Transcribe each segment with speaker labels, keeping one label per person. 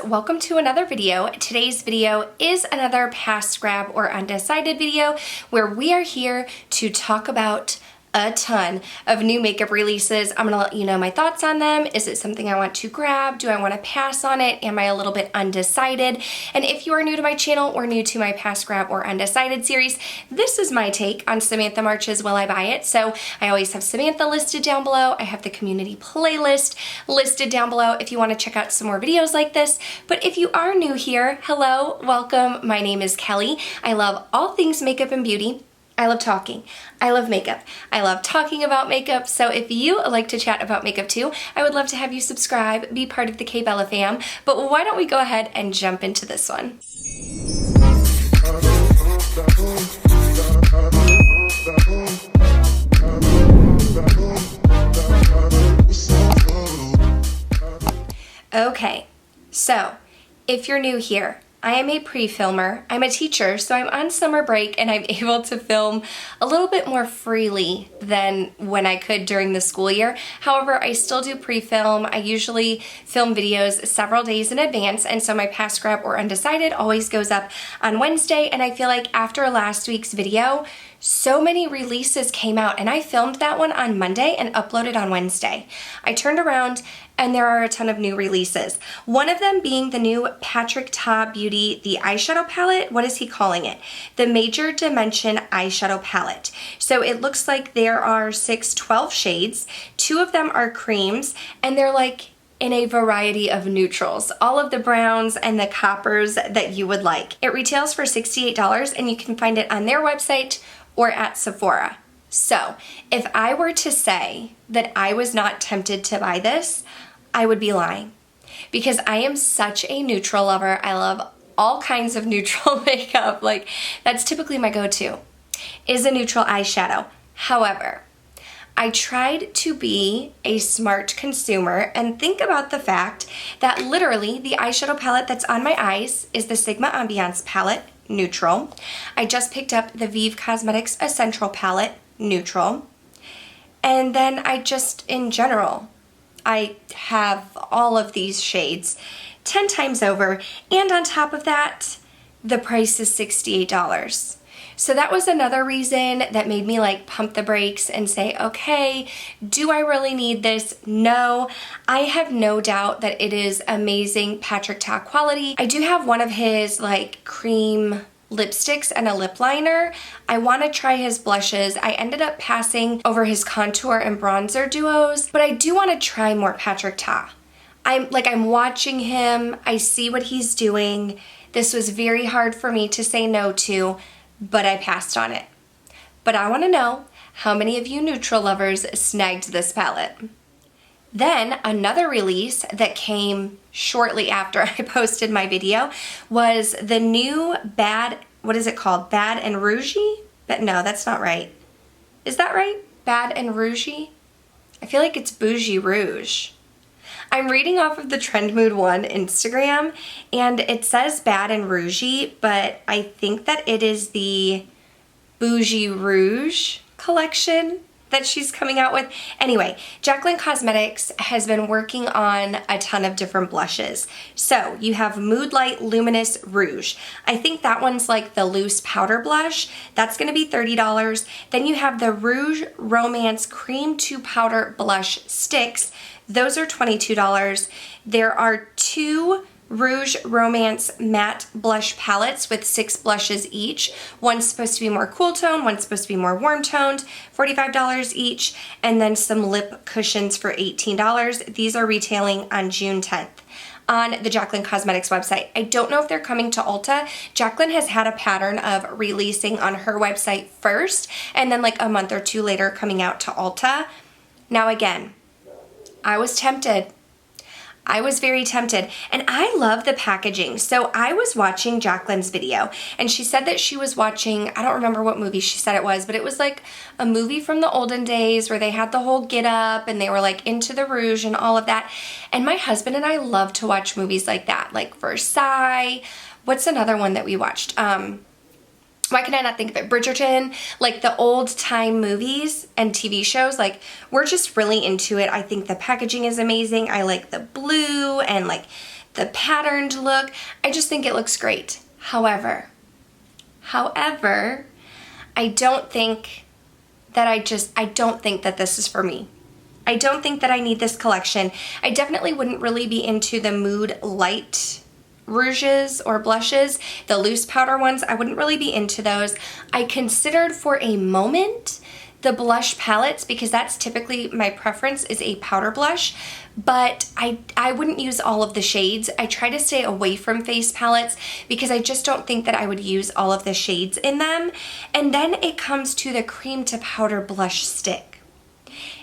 Speaker 1: Welcome to another video. Today's video is another past grab or undecided video where we are here to talk about a ton of new makeup releases. I'm gonna let you know my thoughts on them. Is it something I want to grab? Do I want to pass on it? Am I a little bit undecided? And if you are new to my channel or new to my past grab or undecided series, this is my take on Samantha March's Will I Buy It? So I always have Samantha listed down below. I have the community playlist listed down below if you want to check out some more videos like this. But if you are new here, hello, welcome. My name is Kelly. I love all things makeup and beauty. I love talking. I love makeup. I love talking about makeup. So if you like to chat about makeup too, I would love to have you subscribe, be part of the K Bella fam. But why don't we go ahead and jump into this one? Okay, so if you're new here, I am a pre-filmer. I'm a teacher, so I'm on summer break and I'm able to film a little bit more freely than when I could during the school year. However, I still do pre-film. I usually film videos several days in advance, and so my past grab or undecided always goes up on Wednesday, and I feel like after last week's video, so many releases came out, and I filmed that one on Monday and uploaded on Wednesday. I turned around and there are a ton of new releases. One of them being the new Patrick Ta Beauty, the eyeshadow palette. What is he calling it? The Major Dimension eyeshadow palette. So it looks like there are 12 shades. 2 of them are creams, and they're like in a variety of neutrals, all of the browns and the coppers that you would like. It retails for $68, and you can find it on their website or at Sephora. So if I were to say that I was not tempted to buy this, I would be lying, because I am such a neutral lover. I love all kinds of neutral makeup. Like, that's typically my go-to, is a neutral eyeshadow. However, I tried to be a smart consumer and think about the fact that literally the eyeshadow palette that's on my eyes is the Sigma Ambiance palette, neutral. I just picked up the Vieve Cosmetics Essential palette, neutral. And then I just, in general, I have all of these shades 10 times over, and on top of that, the price is $68. So that was another reason that made me like pump the brakes and say, okay, do I really need this? No. I have no doubt that it is amazing Patrick Ta quality. I do have one of his like cream lipsticks and a lip liner. I want to try his blushes. I ended up passing over his contour and bronzer duos, but I do want to try more Patrick Ta. I'm watching him. I see what he's doing. This was very hard for me to say no to, but I passed on it. But I want to know how many of you neutral lovers snagged this palette. Then another release that came shortly after I posted my video was the new what is it called? Bad and Rougy? But no, that's not right. Is that right? Bad and Rougy? I feel like it's Bougie Rouge. I'm reading off of the Trend Mood 1 Instagram, and it says Bad and Rougy, but I think that it is the Bougie Rouge collection that she's coming out with. Anyway, Jaclyn Cosmetics has been working on a ton of different blushes. So you have Mood Light Luminous Rouge. I think that one's like the loose powder blush. That's gonna be $30. Then you have the Rouge Romance Cream to Powder Blush Sticks. Those are $22. There are 2 Rouge Romance Matte Blush Palettes with 6 blushes each. One's supposed to be more cool tone, one's supposed to be more warm toned, $45 each, and then some lip cushions for $18. These are retailing on June 10th on the Jaclyn Cosmetics website. I don't know if they're coming to Ulta. Jaclyn has had a pattern of releasing on her website first, and then like a month or 2 later coming out to Ulta. Now again, I was tempted. I was very tempted, and I love the packaging. So I was watching Jaclyn's video, and she said that she was watching, I don't remember what movie she said it was, but it was like a movie from the olden days where they had the whole get up and they were like into the rouge and all of that. And my husband and I love to watch movies like that, like Versailles. What's another one that we watched? why can I not think of it? Bridgerton, like the old time movies and TV shows, like we're just really into it. I think the packaging is amazing. I like the blue and like the patterned look. I just think it looks great. However, I don't think that I don't think that this is for me. I don't think that I need this collection. I definitely wouldn't really be into the Mood Light rouges or blushes, the loose powder ones. I wouldn't really be into those. I considered for a moment the blush palettes because that's typically my preference is a powder blush, but I wouldn't use all of the shades. I try to stay away from face palettes because I just don't think that I would use all of the shades in them. And then it comes to the cream to powder blush stick.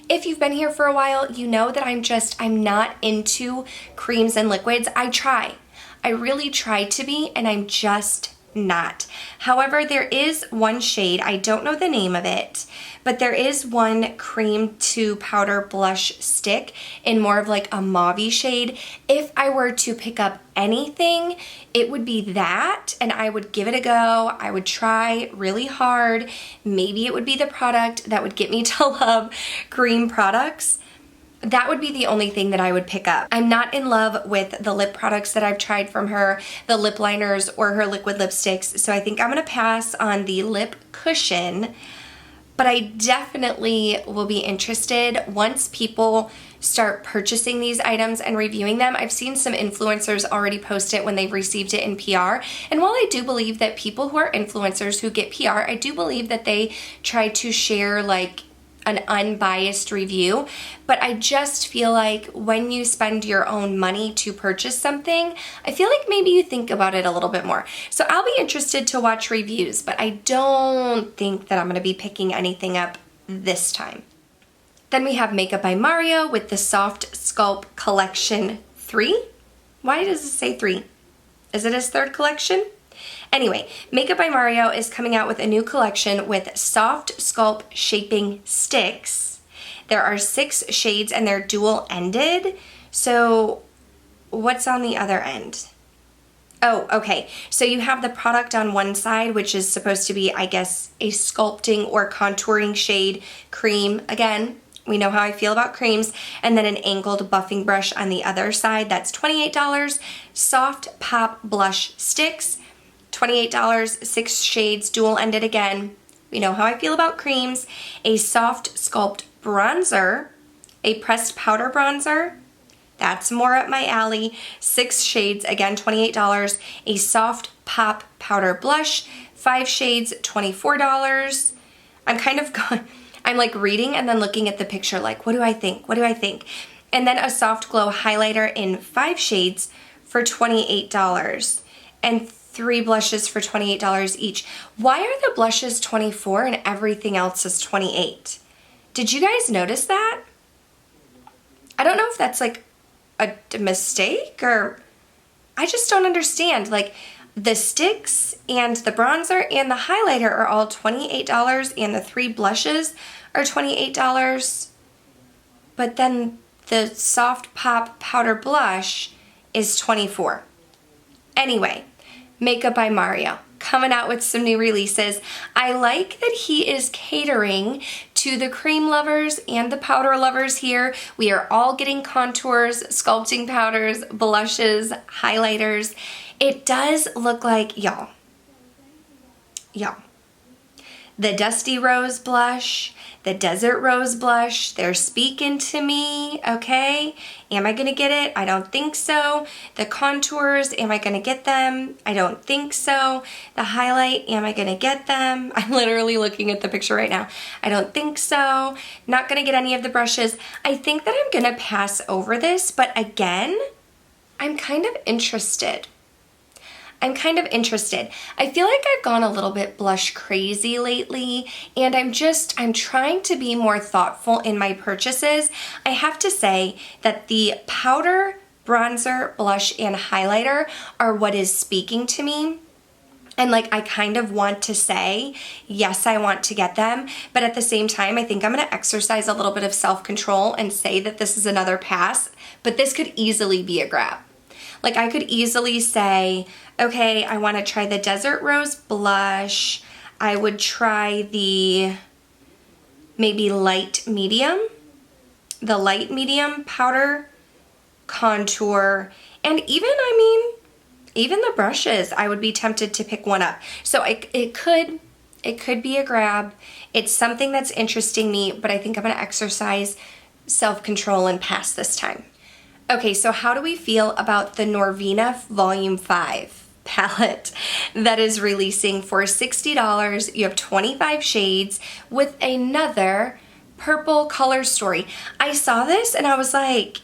Speaker 1: If you've been here for a while, you know that I'm not into creams and liquids. I really try to be, and I'm just not. However, there is one shade, I don't know the name of it, but there is one cream to powder blush stick in more of like a mauve shade. If I were to pick up anything, it would be that, and I would give it a go. I would try really hard. Maybe it would be the product that would get me to love cream products. That would be the only thing that I would pick up. I'm not in love with the lip products that I've tried from her, the lip liners or her liquid lipsticks, so I think I'm gonna pass on the lip cushion, but I definitely will be interested once people start purchasing these items and reviewing them. I've seen some influencers already post it when they've received it in PR, and while I do believe that people who are influencers who get PR, I do believe that they try to share like an unbiased review, but I just feel like when you spend your own money to purchase something, I feel like maybe you think about it a little bit more. So I'll be interested to watch reviews, but I don't think that I'm gonna be picking anything up this time. Then we have Makeup by Mario with the Soft Sculpt Collection 3. Why does it say 3? Is it his third collection? Anyway, Makeup by Mario is coming out with a new collection with soft sculpt shaping sticks. There are 6 shades and they're dual ended. So what's on the other end? Oh, okay. So you have the product on one side, which is supposed to be, I guess, a sculpting or contouring shade cream. Again, we know how I feel about creams. And then an angled buffing brush on the other side. That's $28. Soft Pop Blush Sticks. $28, 6 shades, dual-ended again. We know how I feel about creams. A Soft Sculpt Bronzer, a pressed powder bronzer. That's more up my alley. 6 shades, again, $28. A Soft Pop Powder Blush, 5 shades, $24. I'm like reading and then looking at the picture like, what do I think? What do I think? And then a Soft Glow Highlighter in 5 shades for $28. And 3 blushes for $28 each. Why are the blushes $24 and everything else is $28? Did you guys notice that? I don't know if that's like a mistake or I just don't understand. Like the sticks and the bronzer and the highlighter are all $28 and the 3 blushes are $28. But then the Soft Pop Powder Blush is $24. Anyway, Makeup by Mario, coming out with some new releases. I like that he is catering to the cream lovers and the powder lovers here. We are all getting contours, sculpting powders, blushes, highlighters. It does look like, y'all, the Dusty Rose blush, the Desert Rose blush, they're speaking to me, okay? Am I gonna get it? I don't think so. The contours, am I gonna get them? I don't think so. The highlight, am I gonna get them? I'm literally looking at the picture right now. I don't think so. Not gonna get any of the brushes. I think that I'm gonna pass over this, but again, I'm kind of interested. I feel like I've gone a little bit blush crazy lately, and I'm trying to be more thoughtful in my purchases. I have to say that the powder, bronzer, blush, and highlighter are what is speaking to me. And like, I kind of want to say, yes, I want to get them. But at the same time, I think I'm going to exercise a little bit of self-control and say that this is another pass. But this could easily be a grab. Like I could easily say, okay, I want to try the Desert Rose blush. I would try the maybe light medium powder contour, And even, even the brushes, I would be tempted to pick one up. So it could be a grab. It's something that's interesting me, but I think I'm gonna exercise self-control and pass this time. Okay, so how do we feel about the Norvina Volume 5 palette that is releasing for $60? You have 25 shades with another purple color story. I saw this and I was like,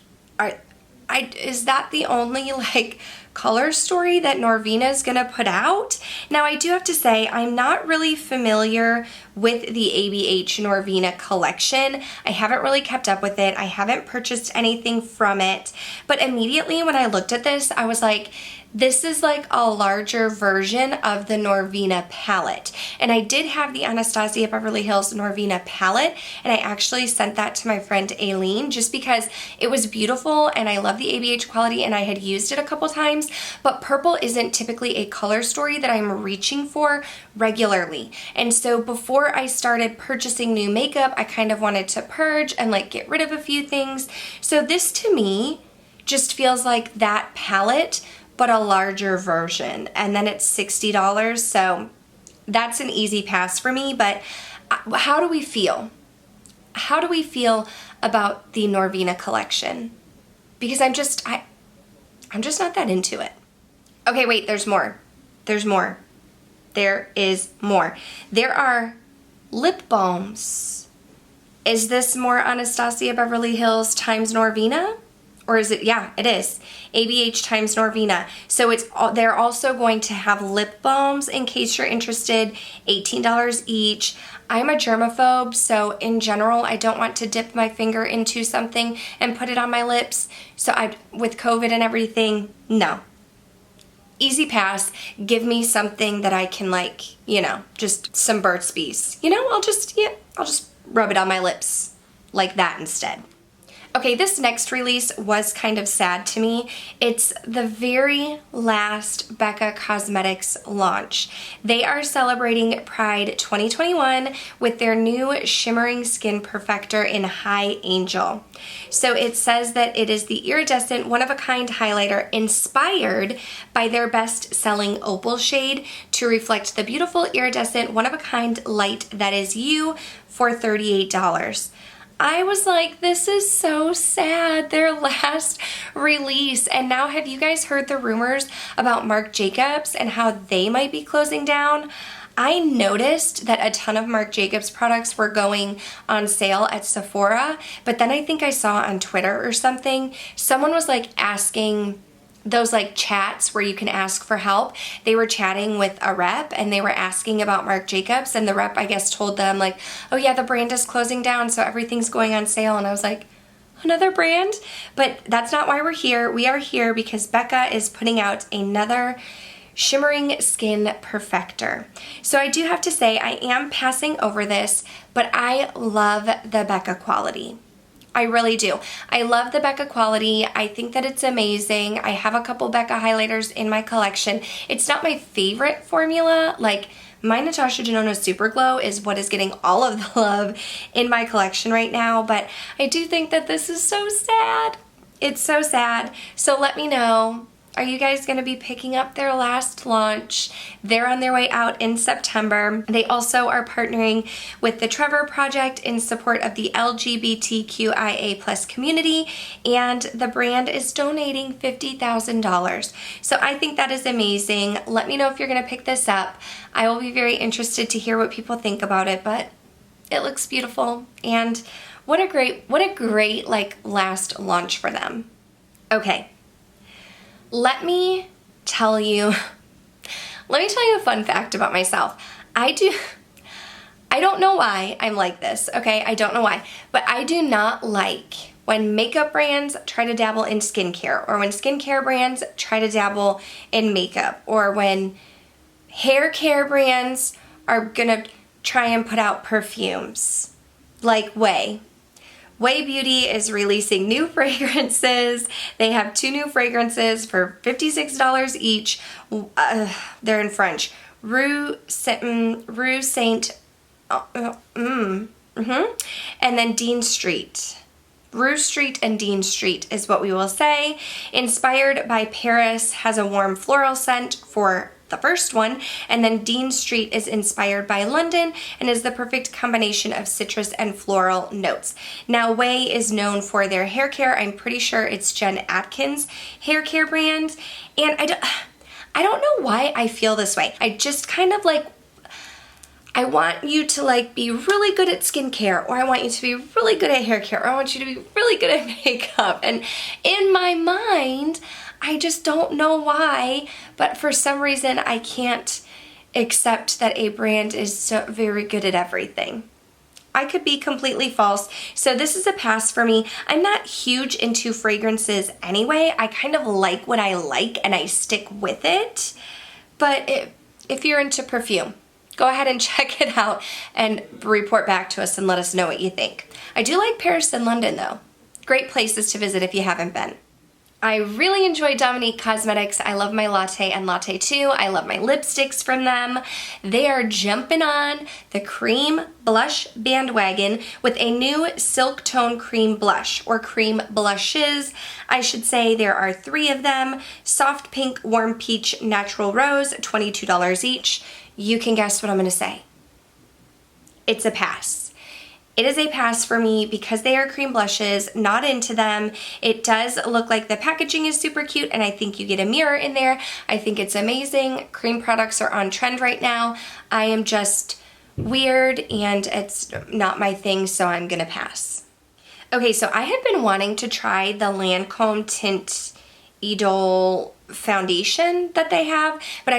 Speaker 1: is that the only like color story that Norvina is gonna put out? Now I do have to say I'm not really familiar with the ABH Norvina collection. I haven't really kept up with it. I haven't purchased anything from it, but immediately when I looked at this, I was like, this is like a larger version of the Norvina palette. And I did have the Anastasia Beverly Hills Norvina palette, and I actually sent that to my friend Aileen just because it was beautiful and I love the ABH quality and I had used it a couple times, but purple isn't typically a color story that I'm reaching for regularly. And so before I started purchasing new makeup, I kind of wanted to purge and like get rid of a few things. So this to me just feels like that palette, but a larger version, and then it's $60, so that's an easy pass for me. But how do we feel? How do we feel about the Norvina collection? Because I'm just not that into it. Okay, wait, there's more. There's more. There is more. There are lip balms. Is this more Anastasia Beverly Hills times Norvina? Or is it? Yeah, it is. ABH times Norvina. So they're also going to have lip balms in case you're interested, $18 each. I'm a germaphobe, so in general, I don't want to dip my finger into something and put it on my lips. So with COVID and everything, no. Easy pass. Give me something that I can like, just some Burt's Bees. I'll just rub it on my lips like that instead. Okay, this next release was kind of sad to me. It's the very last Becca Cosmetics launch. They are celebrating Pride 2021 with their new Shimmering Skin Perfector in High Angel. So it says that it is the iridescent one-of-a-kind highlighter inspired by their best-selling Opal shade to reflect the beautiful iridescent one-of-a-kind light that is you for $38. I was like, this is so sad, their last release. And now have you guys heard the rumors about Marc Jacobs and how they might be closing down? I noticed that a ton of Marc Jacobs products were going on sale at Sephora, but then I think I saw on Twitter or something, someone was like asking those like chats where you can ask for help. They were chatting with a rep and they were asking about Marc Jacobs, and the rep I guess told them like, oh yeah, the brand is closing down, so everything's going on sale. And I was like, another brand? But that's not why we're here. We are here because Becca is putting out another Shimmering Skin Perfector. So I do have to say I am passing over this, but I love the Becca quality. I really do. I love the Becca quality. I think that it's amazing. I have a couple Becca highlighters in my collection. It's not my favorite formula. Like my Natasha Denona Super Glow is what is getting all of the love in my collection right now, but I do think that this is so sad. It's so sad. So let me know. Are you guys going to be picking up their last launch? They're on their way out in September. They also are partnering with the Trevor Project in support of the LGBTQIA+ community, and the brand is donating $50,000. So I think that is amazing. Let me know if you're going to pick this up. I will be very interested to hear what people think about it, but it looks beautiful, and what a great like last launch for them. Okay. Let me tell you a fun fact about myself. I don't know why I'm like this, okay? I don't know why, but I do not like when makeup brands try to dabble in skincare, or when skincare brands try to dabble in makeup, or when hair care brands are gonna try and put out perfumes. Like Way Beauty is releasing new fragrances. They have 2 new fragrances for $56 each. They're in French. Rue Saint, and then Dean Street. Rue Street and Dean Street is what we will say. Inspired by Paris has a warm floral scent for the first one, and then Dean Street is inspired by London and is the perfect combination of citrus and floral notes. Now, Way is known for their hair care. I'm pretty sure it's Jen Atkins' hair care brand, and I don't know why I feel this way. I just kind of like, I want you to like be really good at skincare, or I want you to be really good at hair care, or I want you to be really good at makeup. And in my mind, I just don't know why, but for some reason I can't accept that a brand is so very good at everything. I could be completely false. So this is a pass for me. I'm not huge into fragrances anyway. I kind of like what I like and I stick with it. But if you're into perfume, go ahead and check it out and report back to us and let us know what you think. I do like Paris and London though. Great places to visit if you haven't been. I really enjoy Dominique Cosmetics. I love my Latte and Latte 2. I love my lipsticks from them. They are jumping on the cream blush bandwagon with a new Silk Tone Cream Blush, or cream blushes. I should say there are 3 of them. Soft Pink, Warm Peach, Natural Rose, $22 each. You can guess what I'm gonna say. It's a pass. It is a pass for me because they are cream blushes, not into them. It does look like the packaging is super cute, and I think you get a mirror in there. I think it's amazing. Cream products are on trend right now. I am just weird and it's not my thing, so I'm gonna pass. Okay, so I have been wanting to try the Lancome Tint Idole foundation that they have, but I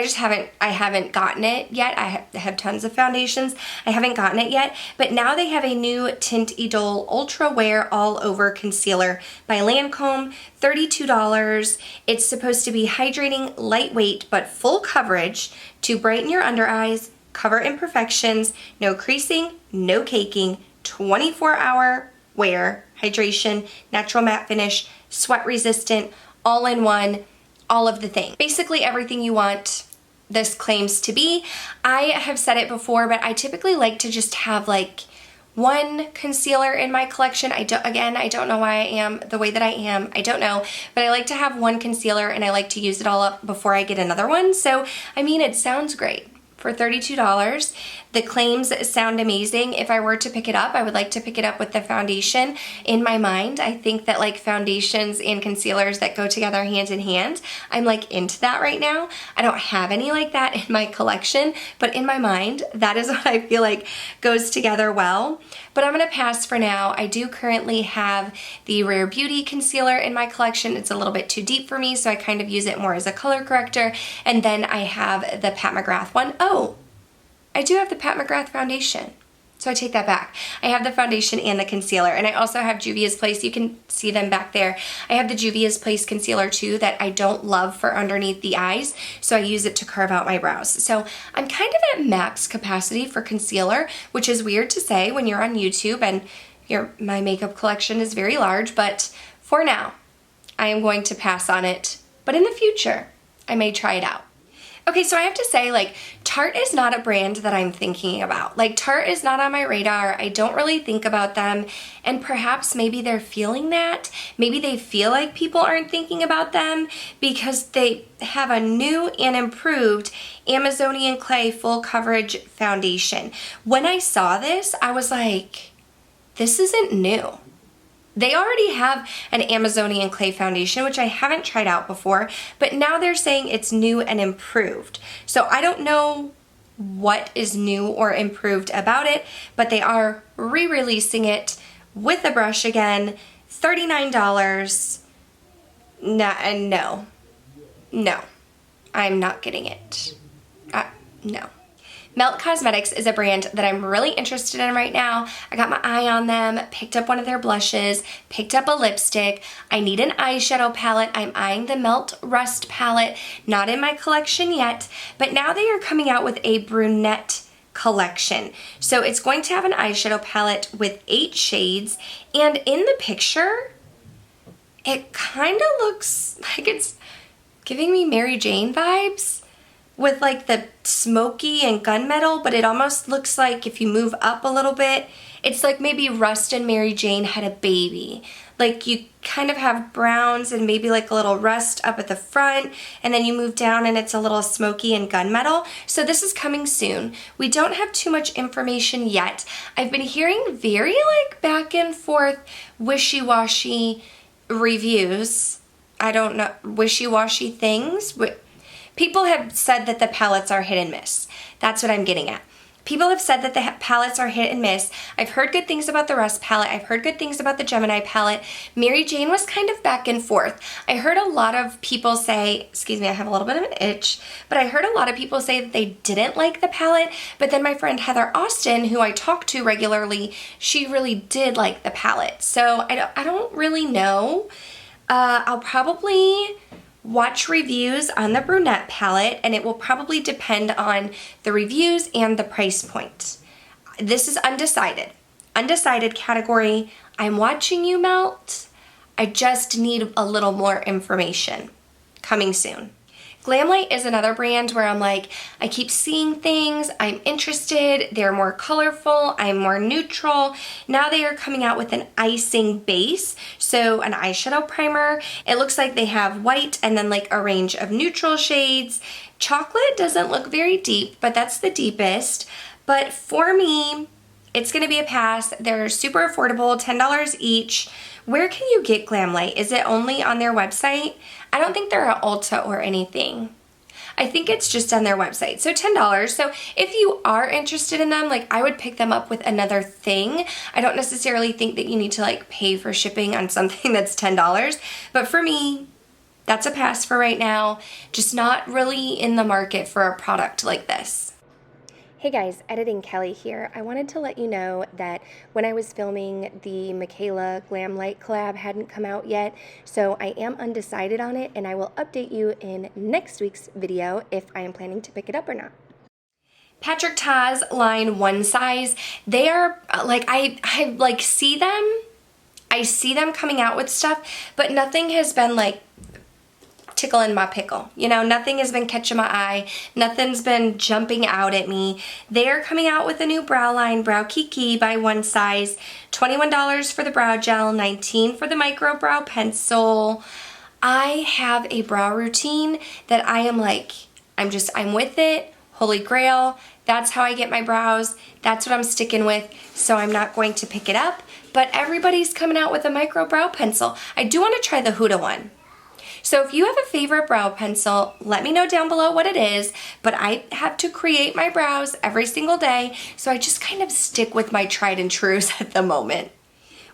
Speaker 1: haven't gotten it yet. I have tons of foundations. I haven't gotten it yet, but now they have a new Tint Idole Ultra Wear All Over Concealer by Lancome, $32. It's supposed to be hydrating, lightweight, but full coverage to brighten your under eyes, cover imperfections, no creasing, no caking, 24-hour wear, hydration, natural matte finish, sweat resistant, all in one, all of the things. Basically everything you want this claims to be. I have said it before, but I typically like to just have like one concealer in my collection. I don't know why I am the way that I am. I don't know, but I like to have one concealer and I like to use it all up before I get another one. So, I mean, it sounds great. For $32. The claims sound amazing. If I were to pick it up, I would like to pick it up with the foundation in my mind. I think that like foundations and concealers that go together hand in hand, I'm like into that right now. I don't have any like that in my collection, but in my mind, that is what I feel like goes together well. But I'm gonna pass for now. I do currently have the Rare Beauty concealer in my collection. It's a little bit too deep for me, so I kind of use it more as a color corrector. And then I have the Pat McGrath one. Oh, I do have the Pat McGrath foundation. So I take that back. I have the foundation and the concealer, and I also have Juvia's Place. You can see them back there. I have the Juvia's Place concealer too that I don't love for underneath the eyes, so I use it to carve out my brows. So I'm kind of at max capacity for concealer, which is weird to say when you're on YouTube and my makeup collection is very large, but for now, I am going to pass on it. But in the future, I may try it out. Okay, so I have to say, like, Tarte is not a brand that I'm thinking about. Like, Tarte is not on my radar. I don't really think about them, and perhaps maybe they're feeling that. Maybe they feel like people aren't thinking about them because they have a new and improved Amazonian Clay Full Coverage Foundation. When I saw this, I was like, this isn't new. They already have an Amazonian Clay foundation, which I haven't tried out before, but now they're saying it's new and improved. So I don't know what is new or improved about it, but they are re-releasing it with a brush again, $39. No, I'm not getting it. No. Melt Cosmetics is a brand that I'm really interested in right now. I got my eye on them, picked up one of their blushes, picked up a lipstick. I need an eyeshadow palette. I'm eyeing the Melt Rust palette, not in my collection yet, but now they are coming out with a brunette collection. So it's going to have an eyeshadow palette with 8 shades, and in the picture, it kind of looks like it's giving me Mary Jane vibes, with like the smoky and gunmetal, but it almost looks like if you move up a little bit, it's like maybe Rust and Mary Jane had a baby. Like you kind of have browns and maybe like a little rust up at the front, and then you move down and it's a little smoky and gunmetal. So this is coming soon. We don't have too much information yet. I've been hearing very like back and forth wishy-washy reviews. I don't know, wishy-washy things. People have said that the palettes are hit and miss. That's what I'm getting at. People have said that the palettes are hit and miss. I've heard good things about the Rust palette. I've heard good things about the Gemini palette. Mary Jane was kind of back and forth. I heard a lot of people say, excuse me, I have a little bit of an itch, but I heard a lot of people say that they didn't like the palette, but then my friend Heather Austin, who I talk to regularly, she really did like the palette. So I don't really know. I'll probably watch reviews on the brunette palette, and it will probably depend on the reviews and the price point. This is undecided. Undecided category. I'm watching you melt. I just need a little more information. Coming soon. Glamlight is another brand where I'm like, I keep seeing things, I'm interested, they're more colorful, I'm more neutral. Now they are coming out with an icing base, so an eyeshadow primer. It looks like they have white and then like a range of neutral shades. Chocolate doesn't look very deep, but that's the deepest. But for me, it's gonna be a pass. They're super affordable, $10 each. Where can you get Glamlight? Is it only on their website? I don't think they're at Ulta or anything. I think it's just on their website. So $10. So if you are interested in them, like I would pick them up with another thing. I don't necessarily think that you need to like pay for shipping on something that's $10. But for me, that's a pass for right now. Just not really in the market for a product like this. Hey guys, Editing Kelly here. I wanted to let you know that when I was filming the Michaela Glamlight collab hadn't come out yet, so I am undecided on it, and I will update you in next week's video if I am planning to pick it up or not. Patrick Ta's line One Size, they are like, I like see them. I see them coming out with stuff, but nothing has been like tickling my pickle. You know, nothing has been catching my eye. Nothing's been jumping out at me. They're coming out with a new brow line, Brow Kiki by One Size. $21 for the brow gel, $19 for the micro brow pencil. I have a brow routine that I am like, I'm with it. Holy grail. That's how I get my brows. That's what I'm sticking with. So I'm not going to pick it up. But everybody's coming out with a micro brow pencil. I do want to try the Huda one. So if you have a favorite brow pencil, let me know down below what it is, but I have to create my brows every single day, so I just kind of stick with my tried and trues at the moment.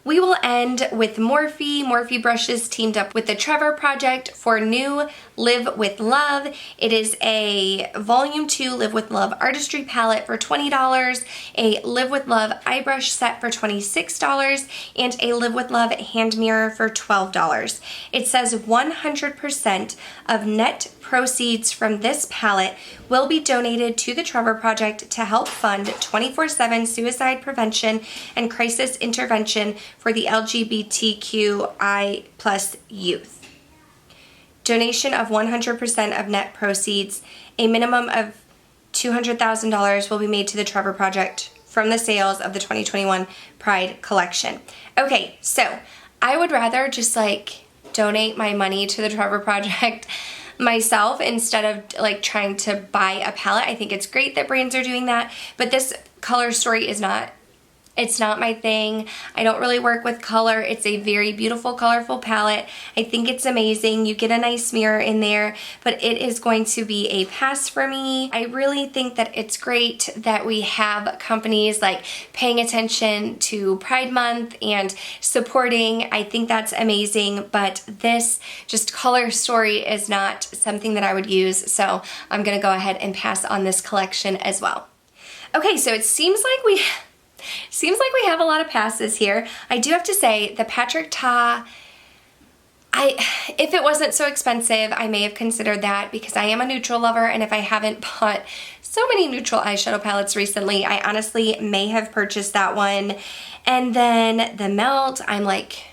Speaker 1: We will end with Morphe. Morphe brushes teamed up with the Trevor Project for new Live With Love. It is a Volume 2 Live With Love Artistry Palette for $20, a Live With Love eye brush set for $26, and a Live With Love hand mirror for $12. It says 100% of net proceeds from this palette will be donated to the Trevor Project to help fund 24/7 suicide prevention and crisis intervention for the LGBTQI+ youth. Donation of 100% of net proceeds, a minimum of $200,000 will be made to the Trevor Project from the sales of the 2021 Pride collection. Okay, so I would rather just like donate my money to the Trevor Project myself instead of like trying to buy a palette. I think it's great that brands are doing that, but this color story is not, it's not my thing. I don't really work with color. It's a very beautiful, colorful palette. I think it's amazing. You get a nice mirror in there, but it is going to be a pass for me. I really think that it's great that we have companies like paying attention to Pride Month and supporting. I think that's amazing, but this just color story is not something that I would use, so I'm gonna go ahead and pass on this collection as well. Okay, so it seems like we have a lot of passes here. I do have to say, the Patrick Ta, if it wasn't so expensive, I may have considered that because I am a neutral lover, and if I haven't bought so many neutral eyeshadow palettes recently, I honestly may have purchased that one. And then the Melt, I'm like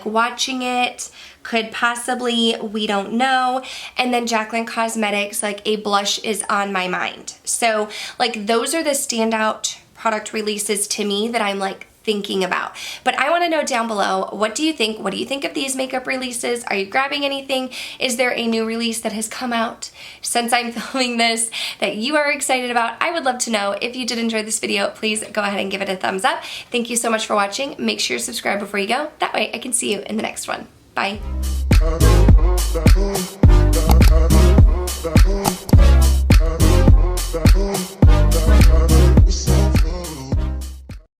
Speaker 1: watching it, could possibly, we don't know. And then Jaclyn Cosmetics, like a blush is on my mind. So like those are the standout product releases to me that I'm like thinking about. But I want to know down below, what do you think? What do you think of these makeup releases? Are you grabbing anything? Is there a new release that has come out since I'm filming this that you are excited about? I would love to know. If you did enjoy this video, please go ahead and give it a thumbs up. Thank you so much for watching. Make sure to subscribe before you go. That way I can see you in the next one. Bye.